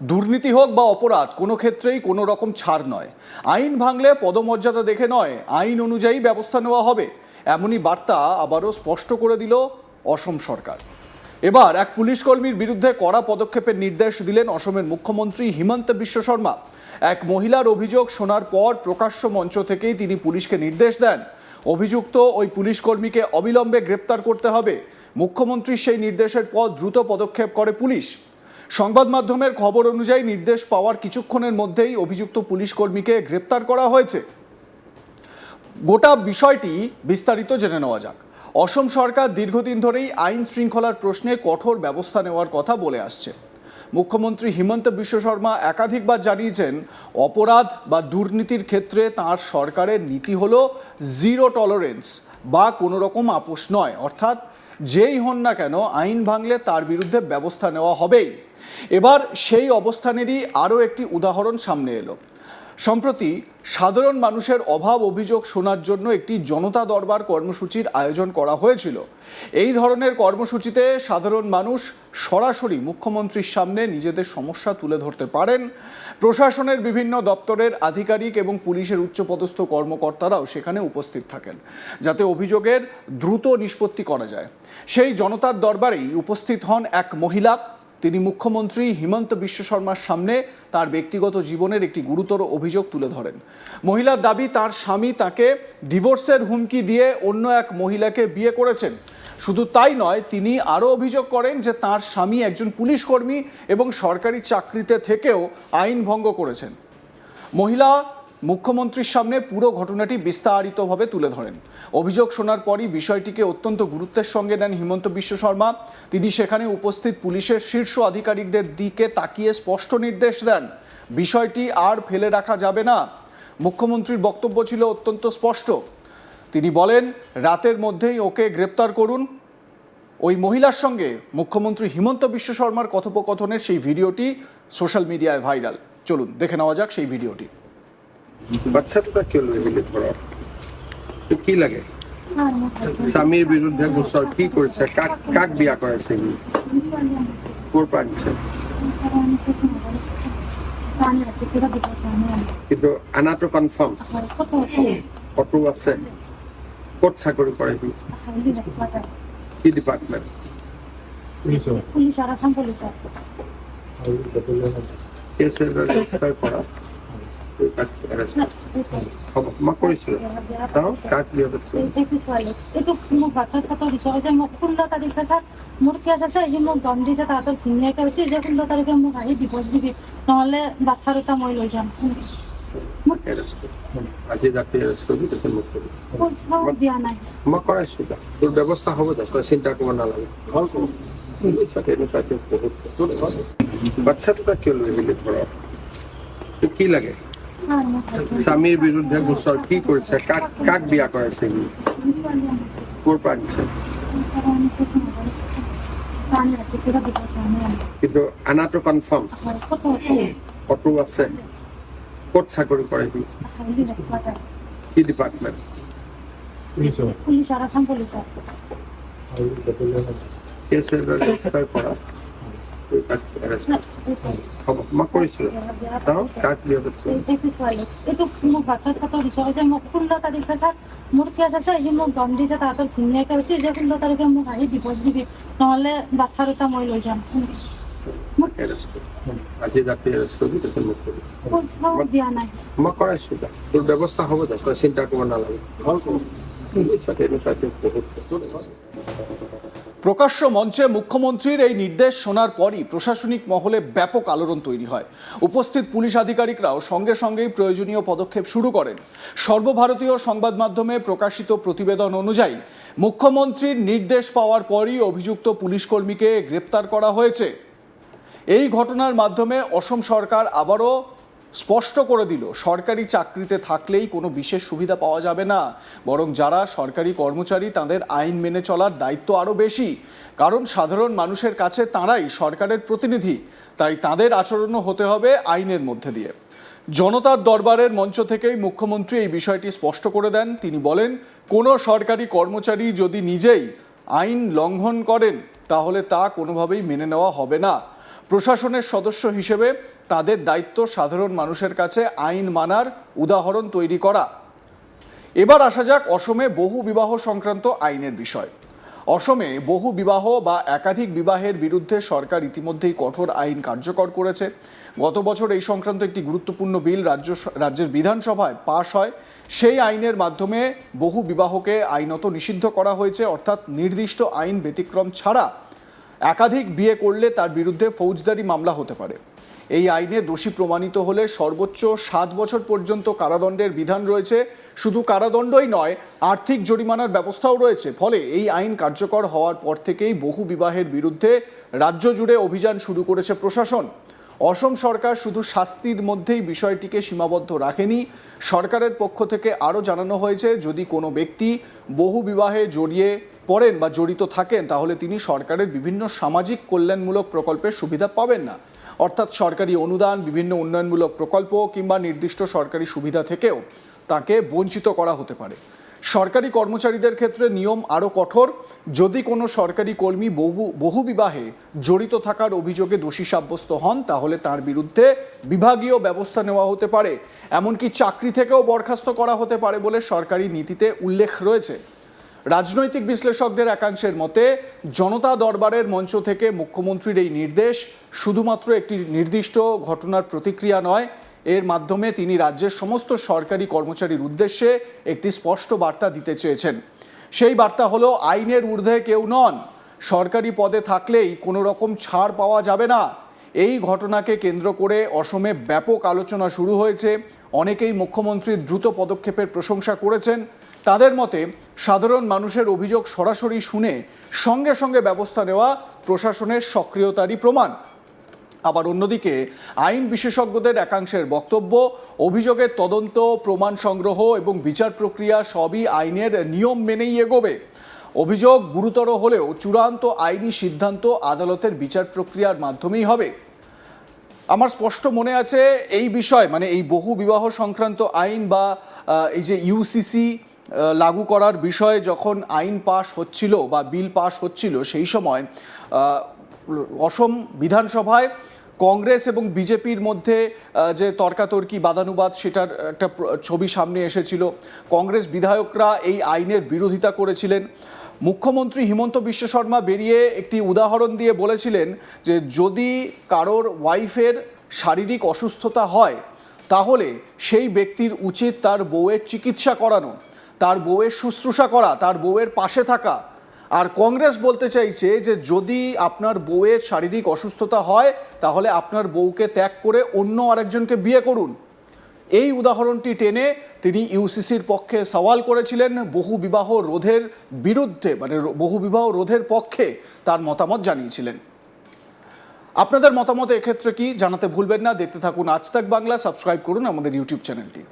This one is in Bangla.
দুর্নীতি হোক বা অপরাধ, কোনো ক্ষেত্রেই কোনো রকম ছাড় নয়। আইন ভাঙলে পদমর্যাদা দেখে নয়, আইন অনুযায়ী ব্যবস্থা নেওয়া হবে, এমনই বার্তা আবারও স্পষ্ট করে দিল অসম সরকার। এবার এক পুলিশ কর্মীর বিরুদ্ধে কড়া পদক্ষেপের নির্দেশ দিলেন অসমের মুখ্যমন্ত্রী হিমন্ত বিশ্ব শর্মা। এক মহিলার অভিযোগ শোনার পর প্রকাশ্য মঞ্চ থেকেই তিনি পুলিশকে নির্দেশ দেন, অভিযুক্ত ওই পুলিশ কর্মীকে অবিলম্বে গ্রেপ্তার করতে হবে। মুখ্যমন্ত্রীর সেই নির্দেশের পর দ্রুত পদক্ষেপ করে পুলিশ। সংবাদ মাধ্যমের খবর অনুযায়ী নির্দেশ পাওয়ার কিছুক্ষণের মধ্যেই অভিযুক্ত পুলিশ কর্মীকে গ্রেপ্তার করা হয়েছে। গোটা বিষয়টি বিস্তারিত জেনে নেওয়া যাক। অসম সরকার দীর্ঘদিন ধরেই আইন শৃঙ্খলার প্রশ্নে কঠোর ব্যবস্থা নেওয়ার কথা বলে আসছে। মুখ্যমন্ত্রী হিমন্ত বিশ্ব শর্মা একাধিকবার জানিয়েছেন, অপরাধ বা দুর্নীতির ক্ষেত্রে তাঁর সরকারের নীতি হলো জিরো টলারেন্স বা কোনো রকম আপোষ নয়, অর্থাৎ যেই হন না কেন আইন ভাঙলে তার বিরুদ্ধে ব্যবস্থা নেওয়া হবেই। এবার সেই অবস্থানেরই আরও একটি উদাহরণ সামনে এলো। সম্প্রতি সাধারণ মানুষের অভাব অভিযোগ শোনার জন্য একটি জনতা দরবার কর্মসূচির আয়োজন করা হয়েছিল। এই ধরনের কর্মসূচিতে সাধারণ মানুষ সরাসরি মুখ্যমন্ত্রীর সামনে নিজেদের সমস্যা তুলে ধরতে পারেন। প্রশাসনের বিভিন্ন দপ্তরের আধিকারিক এবং পুলিশের উচ্চপদস্থ কর্মকর্তারাও সেখানে উপস্থিত থাকেন, যাতে অভিযোগের দ্রুত নিষ্পত্তি করা যায়। সেই জনতার দরবারেই উপস্থিত হন এক মহিলা। তিনি মুখ্যমন্ত্রী হিমন্ত বিশ্ব শর্মার সামনে তার ব্যক্তিগত জীবনের একটি গুরুতর অভিযোগ তুলে ধরেন। মহিলার দাবি, তার স্বামী তাকে ডিভোর্সের হুমকি দিয়ে অন্য এক মহিলাকে বিয়ে করেছেন। শুধু তাই নয়, তিনি আরও অভিযোগ করেন যে তার স্বামী একজন পুলিশ কর্মী এবং সরকারি চাকরিতে থেকেও আইন ভঙ্গ করেছেন। মহিলা মুখ্যমন্ত্রীর সামনে পুরো ঘটনাটি বিস্তারিতভাবে তুলে ধরেন। অভিযোগ শোনার পরই বিষয়টিকে অত্যন্ত গুরুত্বের সঙ্গে নেন হিমন্ত বিশ্ব শর্মা। তিনি সেখানে উপস্থিত পুলিশের শীর্ষ আধিকারিকদের দিকে তাকিয়ে স্পষ্ট নির্দেশ দেন, বিষয়টি আর ফেলে রাখা যাবে না। মুখ্যমন্ত্রীর বক্তব্য ছিল অত্যন্ত স্পষ্ট। তিনি বলেন, রাতের মধ্যেই ওকে গ্রেপ্তার করুন। ওই মহিলার সঙ্গে মুখ্যমন্ত্রী হিমন্ত বিশ্ব শর্মার কথোপকথনের সেই ভিডিওটি সোশ্যাল মিডিয়ায় ভাইরাল। চলুন দেখে নেওয়া যাক সেই ভিডিওটি। বাচ্চাটা কেউ মিলে ধরা কি লাগে? স্বামীর বিরুদ্ধে গোসর কি করেছে? কাক বিয়া করেছে? কোর পাচ্ছে কিন্তু আনাটো কনফার্ম কত আছে? কোট চাকরি করে কি ডিপার্টমেন্ট? পুলিশ আর আসাম পুলিশ কেসের রেজিস্টার করা ক্ষমা কৰিছিল কাক বিয়া করছে এইটো মোক বাচ্চাৰ কথা দিছে যে মোক 16 তাৰিখে ছাৰ মোৰ কেছ আছে, সি মোক দম দিছে। তাহাঁতৰ ধুনীয়াকে হৈছে যে 16 তাৰিখে মোক আহি ডিভোৰ্স দিবি, নহ'লে বাচ্চাৰ এটা মই লৈ যাম। আজি ৰাতি এৰেষ্ট কৰিবি, তেতিয়া মোক কবি। পইচাও দিয়া নাই, মই কৰাইছো, তোৰ ব্যৱস্থা হ'ব দে, তই চিন্তা কৰিব নালাগে। বাচ্চাটা কিয় লৈ মিলি ধৰা কি লাগে? স্বামীর বিরুদ্ধে গোসর কি করেছে? কাক বিয়া করেছে? কোর পাচ্ছে কিন্তু আনাটো কনফার্ম কত আছে? কোট চাকরি করে কি ডিপার্টমেন্ট? পুলিশ আর আসাম পুলিশ কেসের রেজিস্টার করা ক্ষমা কৰিছিল কাক বিয়া করছে এইটো মোক বাচ্চাৰ কথা দিছে যে মোক 16 তাৰিখে ছাৰ মোৰ কেছ আছে, সি মোক দম দিছে। তাহাঁতৰ ধুনীয়াকে হৈছে যে 16 তাৰিখে মোক আহি ডিভোৰ্স দিবি, নহ'লে বাচ্চাৰ এটা মই লৈ যাম। আজি ৰাতি এৰেষ্ট কৰিবি, তেতিয়া মোক কবি। পইচাও দিয়া নাই, মই কৰাইছো, তোৰ ব্যৱস্থা হ'ব দে, তই চিন্তা কৰিব নালাগে। প্রকাশ্য মঞ্চে মুখ্যমন্ত্রীর এই নির্দেশ শোনার পরই প্রশাসনিক মহলে ব্যাপক আলোড়ন তৈরি হয়। উপস্থিত পুলিশ আধিকারিকরাও সঙ্গে সঙ্গেই প্রয়োজনীয় পদক্ষেপ শুরু করেন। সর্বভারতীয় সংবাদ মাধ্যমে প্রকাশিত প্রতিবেদন অনুযায়ী মুখ্যমন্ত্রীর নির্দেশ পাওয়ার পরই অভিযুক্ত পুলিশ কর্মীকে গ্রেপ্তার করা হয়েছে। এই ঘটনার মাধ্যমে অসম সরকার আবারও স্পষ্ট করে দিল, সরকারি চাকরিতে থাকলেই কোনো বিশেষ সুবিধা পাওয়া যাবে না, বরং যারা সরকারি কর্মচারী তাদের আইন মেনে চলার দায়িত্ব আরও বেশি। কারণ সাধারণ মানুষের কাছে তাঁরাই সরকারের প্রতিনিধি, তাই তাদের আচরণও হতে হবে আইনের মধ্যে দিয়ে। জনতার দরবারের মঞ্চ থেকেই মুখ্যমন্ত্রী এই বিষয়টি স্পষ্ট করে দেন। তিনি বলেন, কোনো সরকারি কর্মচারী যদি নিজেই আইন লঙ্ঘন করেন তাহলে তা কোনোভাবেই মেনে নেওয়া হবে না। প্রশাসনের সদস্য হিসেবে তাদের দায়িত্ব সাধারণ মানুষের কাছে আইন মানার উদাহরণ তৈরি করা। এবার আসা যাক অসমে বহু বিবাহ সংক্রান্ত আইনের বিষয়। অসমে বহু বিবাহ বা একাধিক বিবাহের বিরুদ্ধে সরকার ইতিমধ্যেই কঠোর আইন কার্যকর করেছে। গত বছর এই সংক্রান্ত একটি গুরুত্বপূর্ণ বিল রাজ্যের বিধানসভায় পাশ হয়। সেই আইনের মাধ্যমে বহু বিবাহকে আইনত নিষিদ্ধ করা হয়েছে, অর্থাৎ নির্দিষ্ট আইন ব্যতিক্রম ছাড়া একাধিক বিয়ে করলে তার বিরুদ্ধে ফৌজদারি মামলা হতে পারে। এই আইনে দোষী প্রমাণিত হলে সর্বোচ্চ 7 বছর পর্যন্ত কারাদণ্ডের বিধান রয়েছে। শুধু কারাদণ্ডই নয়, আর্থিক জরিমানার ব্যবস্থাও রয়েছে। ফলে এই আইন কার্যকর হওয়ার পর থেকেই বহু বিবাহের বিরুদ্ধে রাজ্য জুড়ে অভিযান শুরু করেছে প্রশাসন। অসম সরকার শুধু শাস্তির মধ্যেই বিষয়টিকে সীমাবদ্ধ রাখেনি। সরকারের পক্ষ থেকে আরও জানানো হয়েছে, যদি কোনো ব্যক্তি বহু বিবাহে জড়িয়ে পড়েন বা জড়িত থাকেন, তাহলে তিনি সরকারের বিভিন্ন সামাজিক কল্যাণমূলক প্রকল্পের সুবিধা পাবেন না। অর্থাৎ সরকারি অনুদান, বিভিন্ন উন্নয়নমূলক প্রকল্প কিংবা নির্দিষ্ট সরকারি সুবিধা থেকেও তাকে বঞ্চিত করা হতে পারে। সরকারি কর্মচারীদের ক্ষেত্রে নিয়ম আরও কঠোর। যদি কোনো সরকারি কর্মী বহু বিবাহে জড়িত থাকার অভিযোগে দোষী সাব্যস্ত হন, তাহলে তার বিরুদ্ধে বিভাগীয় ব্যবস্থা নেওয়া হতে পারে, এমনকি চাকরি থেকেও বরখাস্ত করা হতে পারে বলে সরকারি নীতিতে উল্লেখ রয়েছে। রাজনৈতিক বিশ্লেষকদের একাংশের মতে, জনতা দরবারের মঞ্চ থেকে মুখ্যমন্ত্রীর এই নির্দেশ শুধুমাত্র একটি নির্দিষ্ট ঘটনার প্রতিক্রিয়া নয়, এর মাধ্যমে তিনি রাজ্যের সমস্ত সরকারি কর্মচারীর উদ্দেশ্যে একটি স্পষ্ট বার্তা দিতে চেয়েছেন। সেই বার্তা হলো, আইনের ঊর্ধ্বে কেউ নন। সরকারি পদে থাকলেই কোনো রকম ছাড় পাওয়া যাবে না। এই ঘটনাকে কেন্দ্র করে অসমে ব্যাপক আলোচনা শুরু হয়েছে। অনেকেই মুখ্যমন্ত্রীর দ্রুত পদক্ষেপের প্রশংসা করেছেন। তাদের মতে, সাধারণ মানুষের অভিযোগ সরাসরি শুনে সঙ্গে সঙ্গে ব্যবস্থা নেওয়া প্রশাসনের সক্রিয়তারই প্রমাণ। আবার অন্যদিকে আইন বিশেষজ্ঞদের একাংশের বক্তব্য, অভিযোগের তদন্ত, প্রমাণ সংগ্রহ এবং বিচার প্রক্রিয়া সবই আইনের নিয়ম মেনেই এগোবে। অভিযোগ গুরুতর হলেও চূড়ান্ত আইনি সিদ্ধান্ত আদালতের বিচার প্রক্রিয়ার মাধ্যমেই হবে। আমার স্পষ্ট মনে আছে এই বিষয়, মানে এই বহু বিবাহ সংক্রান্ত আইন বা এই যে ইউসিসি লাগু করার বিষয়ে যখন আইন পাশ হচ্ছিল বা বিল পাশ হচ্ছিল, সেই সময় অসম বিধানসভায় কংগ্রেস এবং বিজেপির মধ্যে যে তর্কাতর্কি, বাদানুবাদ, সেটার একটা ছবি সামনে এসেছিল। কংগ্রেস বিধায়করা এই আইনের বিরোধিতা করেছিলেন। মুখ্যমন্ত্রী হিমন্ত বিশ্ব শর্মা বেরিয়ে একটি উদাহরণ দিয়ে বলেছিলেন যে যদি কারোর ওয়াইফের শারীরিক অসুস্থতা হয়, তাহলে সেই ব্যক্তির উচিত তার বউয়ের চিকিৎসা করানো, তার বউয়ের শুশ্রূষা করা, তার বউয়ের পাশে থাকা। আর কংগ্রেস বলতে চাইছে যে যদি আপনার বউয়ের শারীরিক অসুস্থতা হয়, তাহলে আপনার বউকে ত্যাগ করে অন্য আরেকজনকে বিয়ে করুন। এই উদাহরণটি টেনে তিনি ইউসিসির পক্ষে সওয়াল করেছিলেন, বহু বিবাহ রোধের বিরুদ্ধে, মানে বহু বিবাহ রোধের পক্ষে তার মতামত জানিয়েছিলেন। আপনাদের মতামত এক্ষেত্রে কি জানাতে ভুলবেন না। দেখতে থাকুন আজ তাক বাংলা, সাবস্ক্রাইব করুন আমাদের ইউটিউব চ্যানেলটি।